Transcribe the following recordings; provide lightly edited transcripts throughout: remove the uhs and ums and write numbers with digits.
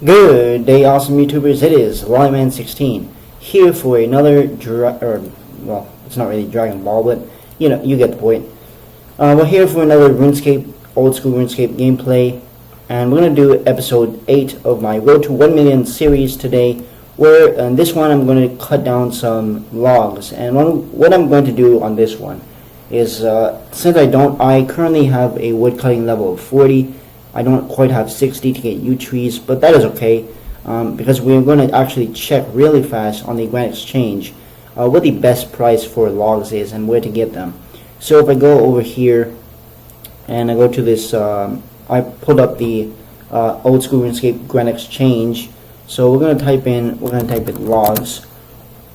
Good day, awesome YouTubers. It is Lyman16 here for another well, it's not really Dragon Ball, but you get the point. We're here for another RuneScape, old school RuneScape gameplay, and we're gonna do episode 8 of my Road to 1 Million series today. Where in this one I'm going to cut down some logs, and what I'm going to do on this one is since I currently have a wood cutting level of 40. I don't quite have 60 to get yew trees, but that is okay because we're going to actually check really fast on the Grand Exchange what the best price for logs is and where to get them. So if I go over here and I go to this, I pulled up the Old School RuneScape Grand Exchange. So we're going to type in logs,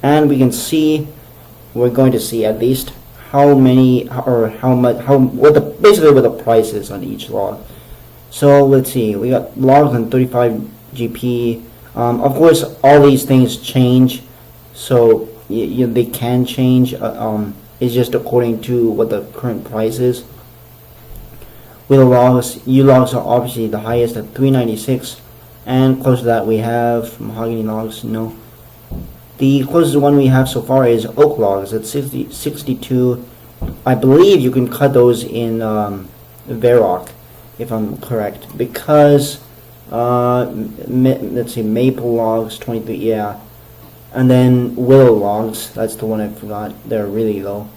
and we're going to see at least how many or basically what the price is on each log. So let's see, we got logs on 35 GP. Of course, all these things change, so they can change. It's just according to what the current price is. Willow logs, yew logs are obviously the highest at 396, and close to that we have mahogany logs. No, the closest one we have so far is oak logs at 62. I believe you can cut those in Varrock, if I'm correct, because let's see, maple logs 23, yeah, and then willow logs, that's the one I forgot, they're really low,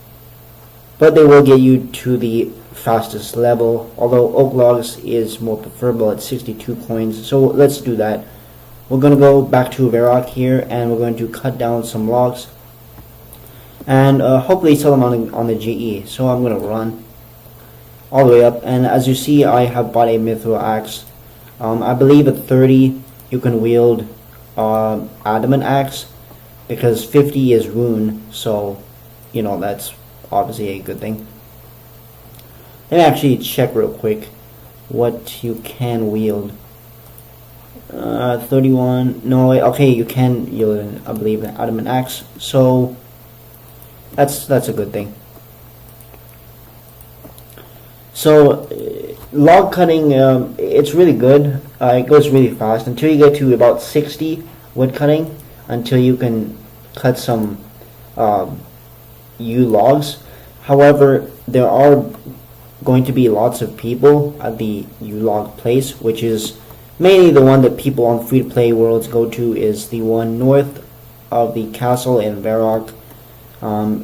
but they will get you to the fastest level, although oak logs is more preferable at 62 coins. So let's do that. We're going to go back to Varrock here, and we're going to cut down some logs and hopefully sell them on the GE. So I'm going to run all the way up, and as you see, I have bought a mithril axe. I believe at 30 you can wield adamant axe, because 50 is rune, so that's obviously a good thing. Let me actually check real quick what you can wield. 31, no, okay, you can wield, I believe, an adamant axe, so that's a good thing. So log cutting, it's really good. It goes really fast until you get to about 60 wood cutting, until you can cut some yew logs. However, there are going to be lots of people at the yew log place, which is mainly the one that people on free-to-play worlds go to, is the one north of the castle in Varrock.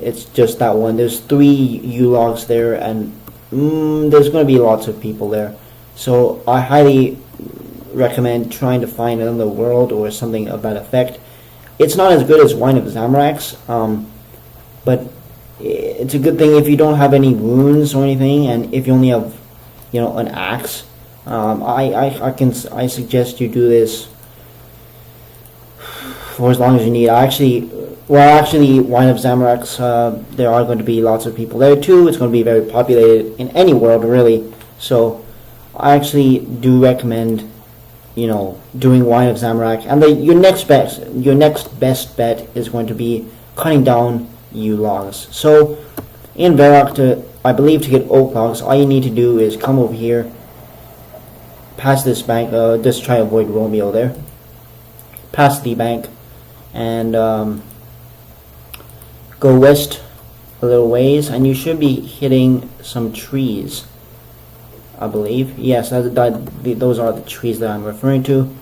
It's just that one. There's 3 yew logs there, and there's going to be lots of people there, so I highly recommend trying to find another world or something of that effect. It's not as good as Wine of Zamorak's, but it's a good thing if you don't have any runes or anything, and if you only have an axe. I suggest you do this for as long as you need. Actually, Wine of Zamorak's, there are going to be lots of people there too. It's going to be very populated in any world, really. So I actually do recommend, doing Wine of Zamorak. And your next best bet is going to be cutting down yew logs. So in Varrock, I believe to get oak logs, all you need to do is come over here, past this bank. Just try to avoid Romeo there. Past the bank, and go west a little ways, and you should be hitting some trees, I believe. Yes, those are the trees that I'm referring to.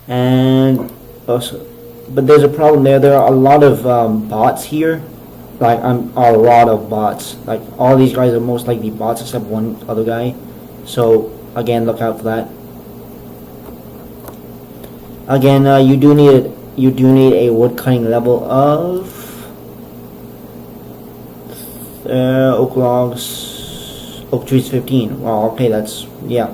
And also, but there's a problem there. There are a lot of bots here. Like, a lot of bots. Like, all these guys are most likely bots except one other guy. So again, look out for that. Again, you do need a wood cutting level of oak trees 15. Well, okay, yeah.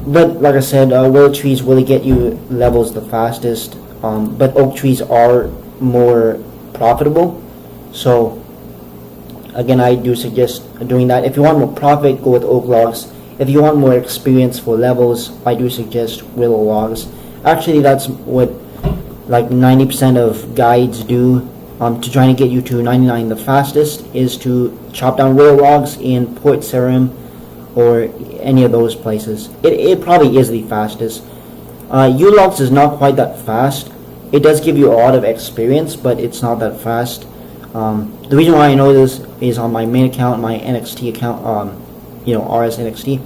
But like I said, willow trees will get you levels the fastest. But oak trees are more profitable. So again, I do suggest doing that. If you want more profit, go with oak logs. If you want more experience for levels, I do suggest willow logs. Actually, that's what like 90% of guides do. To try to get you to 99 the fastest is to chop down willow logs in Port Sarim or any of those places. It probably is the fastest. U-Logs is not quite that fast. It does give you a lot of experience, but it's not that fast. The reason why I know this is on my main account, my NXT account, RS NXT.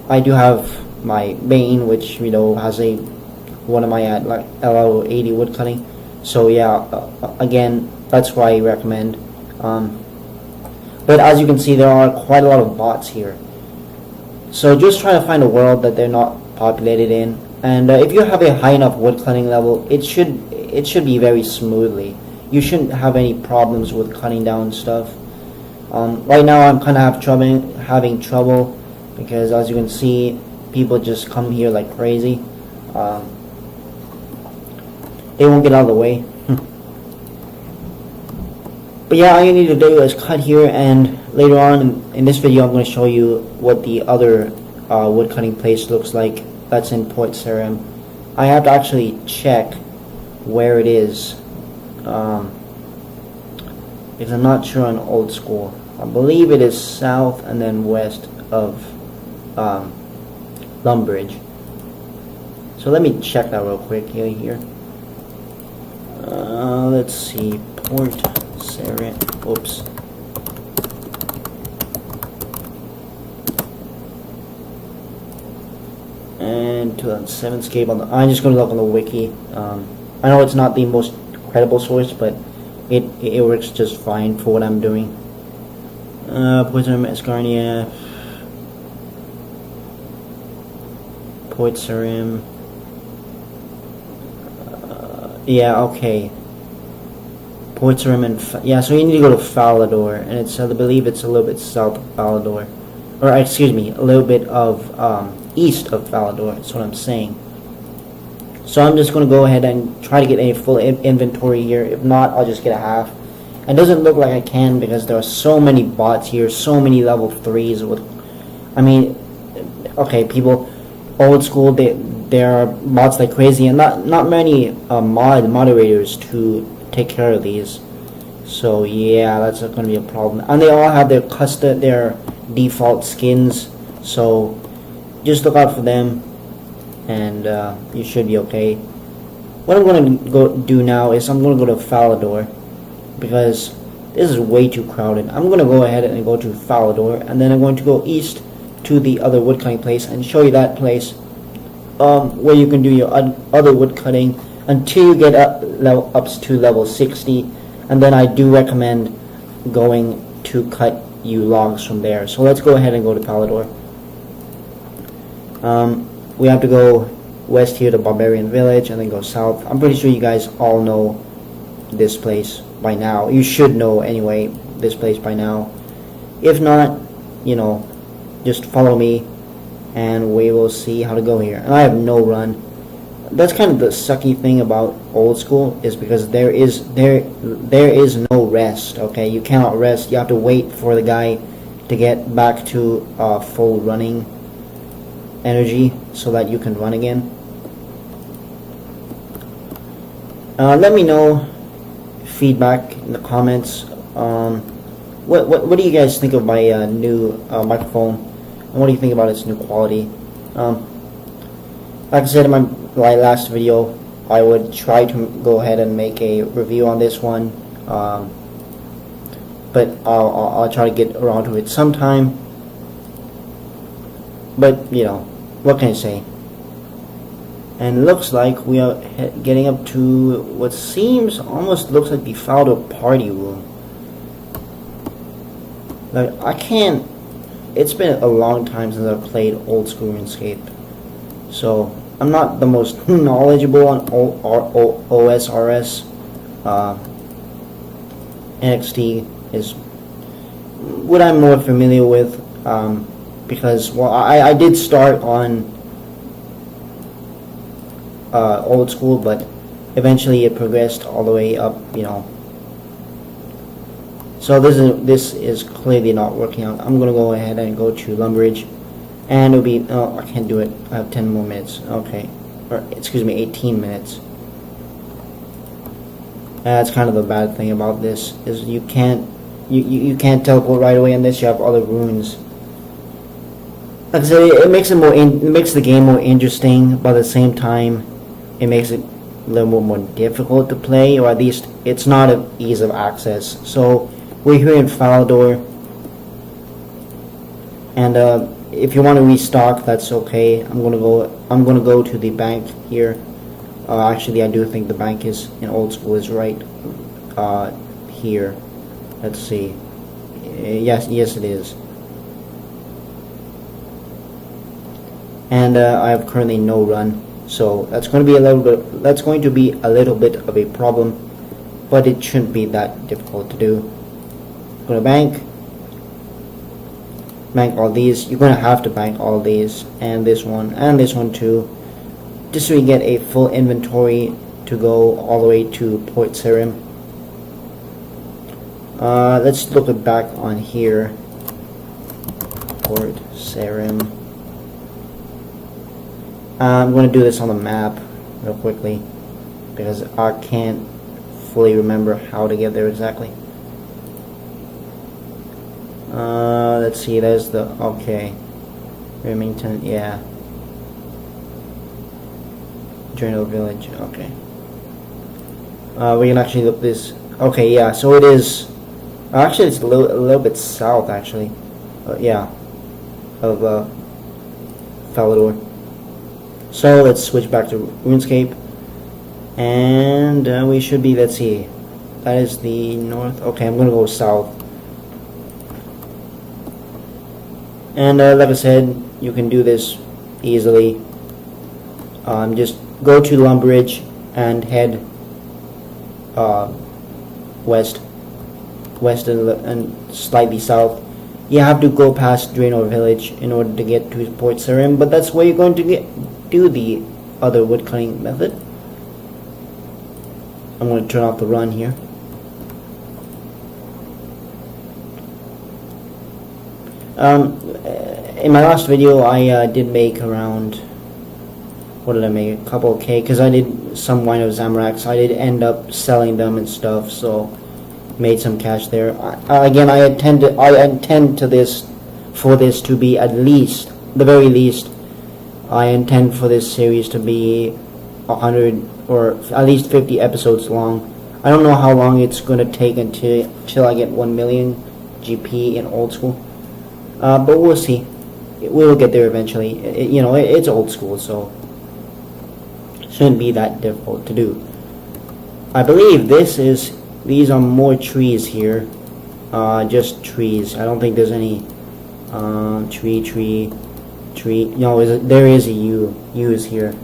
I do have my main, which has one of my like LO80 woodcutting. So yeah, again, that's why I recommend. But as you can see, there are quite a lot of bots here. So just try to find a world that they're not populated in, and if you have a high enough woodcutting level, it should be very smoothly. You shouldn't have any problems with cutting down stuff. Right now, I'm kind of having trouble because, as you can see, people just come here like crazy. They won't get out of the way. But yeah, all you need to do is cut here, and later on in this video, I'm going to show you what the other woodcutting place looks like. That's in Port Sarim. I have to actually check where it is, because I'm not sure on Oldschool. I believe it is south and then west of Lumbridge. So let me check that real quick here. Let's see, Port Sarim. Oops. And 2007 Scape on the. I'm just going to look on the wiki. I know it's not the most credible source, but it works just fine for what I'm doing. Port Sarim, Escarnia, Port Sarim. Yeah, okay. Port Sarim and yeah, so you need to go to Falador, and it's I believe it's a little bit south of Falador, or excuse me, a little bit of east of Falador. That's what I'm saying. So I'm just going to go ahead and try to get a full inventory here. If not, I'll just get a half. It doesn't look like I can because there are so many bots here, so many level 3s with. I mean, okay, people, old school. There are bots like crazy, and not many moderators to take care of these. So yeah, that's going to be a problem. And they all have their default skins. So just look out for them, and you should be okay. What I'm going to go do now is I'm going to go to Falador, because this is way too crowded. I'm going to go ahead and go to Falador, and then I'm going to go east to the other woodcutting place and show you that place where you can do your other woodcutting until you get up to level 60, and then I do recommend going to cut you logs from there. So let's go ahead and go to Falador. We have to go west here to Barbarian Village and then go south. I'm pretty sure you guys all know this place by now. You should know anyway this place by now. If not, just follow me and we will see how to go here. And I have no run. That's kind of the sucky thing about old school, is because there is no rest. Okay, you cannot rest. You have to wait for the guy to get back to full running energy so that you can run again. Let me know feedback in the comments. What do you guys think of my new microphone, and what do you think about its new quality? Like I said in my last video, I would try to go ahead and make a review on this one, but I'll try to get around to it sometime. But what can I say? And looks like we are getting up to what almost looks like the Faldo party room. Like, it's been a long time since I've played old school Runescape, so I'm not the most knowledgeable on OSRS. NXT is what I'm more familiar with, because I did start on old school, but eventually it progressed all the way up, So this is clearly not working out. I'm gonna go ahead and go to Lumbridge, and it'll be I can't do it. I have 10 more minutes. Okay, or excuse me, 18 minutes. That's kind of the bad thing about this, is you can't teleport right away unless you have other runes. like I said, it makes it makes the game more interesting, but at the same time, it makes it a little more difficult to play, or at least it's not an ease of access. So we're here in Falador, and if you want to restock, that's okay. I'm gonna go to the bank here. Actually, I do think the bank is in Oldschool is right here. Let's see. Yes, it is. And I have currently no run, so that's going to be a little bit. That's going to be a little bit of a problem, but it shouldn't be that difficult to do. Go to bank all these. You're going to have to bank all these, and this one too, just so you get a full inventory to go all the way to Port Sarim. Let's look it back on here. Port Sarim. I'm going to do this on the map real quickly because I can't fully remember how to get there exactly. Let's see, there's the, okay, Remington, yeah, Drano Village, okay. We can actually look this, okay, yeah, so it is, actually it's a little bit south actually, yeah, of Falador. So let's switch back to RuneScape, and we should be, let's see, that is the north. Okay, I'm gonna go south, and like I said, you can do this easily. Just go to Lumbridge and head west and slightly south. You have to go past Drano Village in order to get to Port Sarim, but that's where you're going to do the other woodcutting method. I'm going to turn off the run here. In my last video, I did make around, what did I make? A couple of K, because I did some Wine of Zamorax. I did end up selling them and stuff, so made some cash there. Again, I intend to this for this to be at least, the very least, I intend for this series to be 100 or at least 50 episodes long. I don't know how long it's going to take until I get 1 million GP in Oldschool, but we'll see. We will get there eventually. It's Oldschool, so shouldn't be that difficult to do. I believe these are more trees here, just trees. I don't think there's any tree. No, there is a U's here,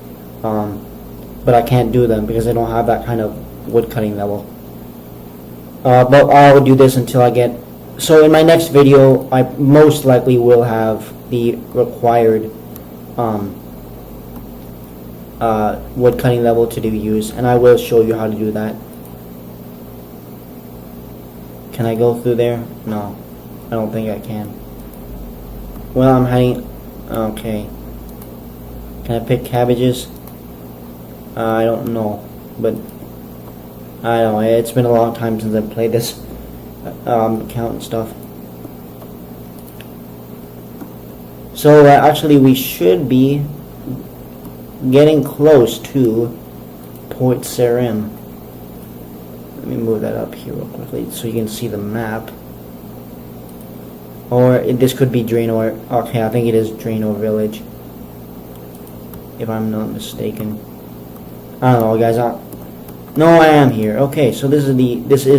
but I can't do them because I don't have that kind of wood cutting level. But I will do this until I get. So in my next video, I most likely will have the required wood cutting level to do U's, and I will show you how to do that. Can I go through there? No, I don't think I can. Well, I'm heading. Okay. Can I pick cabbages? I don't know, but I don't know. It's been a long time since I've played this account and stuff. So actually, we should be getting close to Port Sarim. Let me move that up here real quickly so you can see the map. Or this could be Drano. Okay, I think it is Drano Village, if I'm not mistaken. I don't know, guys. No, I am here. Okay, so this is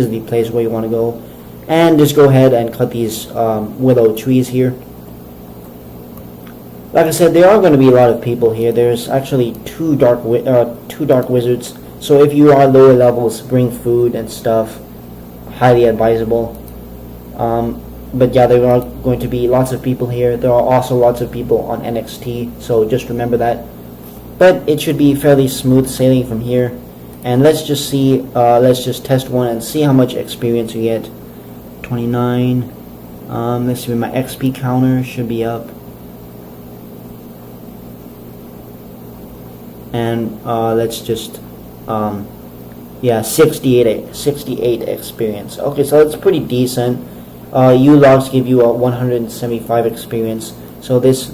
the place where you want to go, and just go ahead and cut these willow trees here. Like I said, there are going to be a lot of people here. There's actually two dark wizards. So if you are lower levels, bring food and stuff. Highly advisable. But yeah, there are going to be lots of people here. There are also lots of people on NXT, so just remember that. But it should be fairly smooth sailing from here. And let's just see, let's just test one and see how much experience we get. 29. Let's see, my XP counter should be up. And let's just, yeah, 68 experience. Okay, so that's pretty decent. U logs give you a 175 experience, so this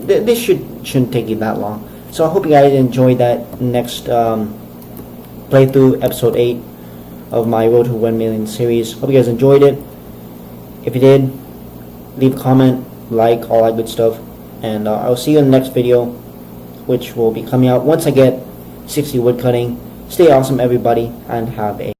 this shouldn't take you that long. So I hope you guys enjoyed that next playthrough, episode 8 of my Road to 1 Million series. Hope you guys enjoyed it. If you did, leave a comment, like, all that good stuff. And I'll see you in the next video, which will be coming out once I get 60 woodcutting. Stay awesome, everybody, and have a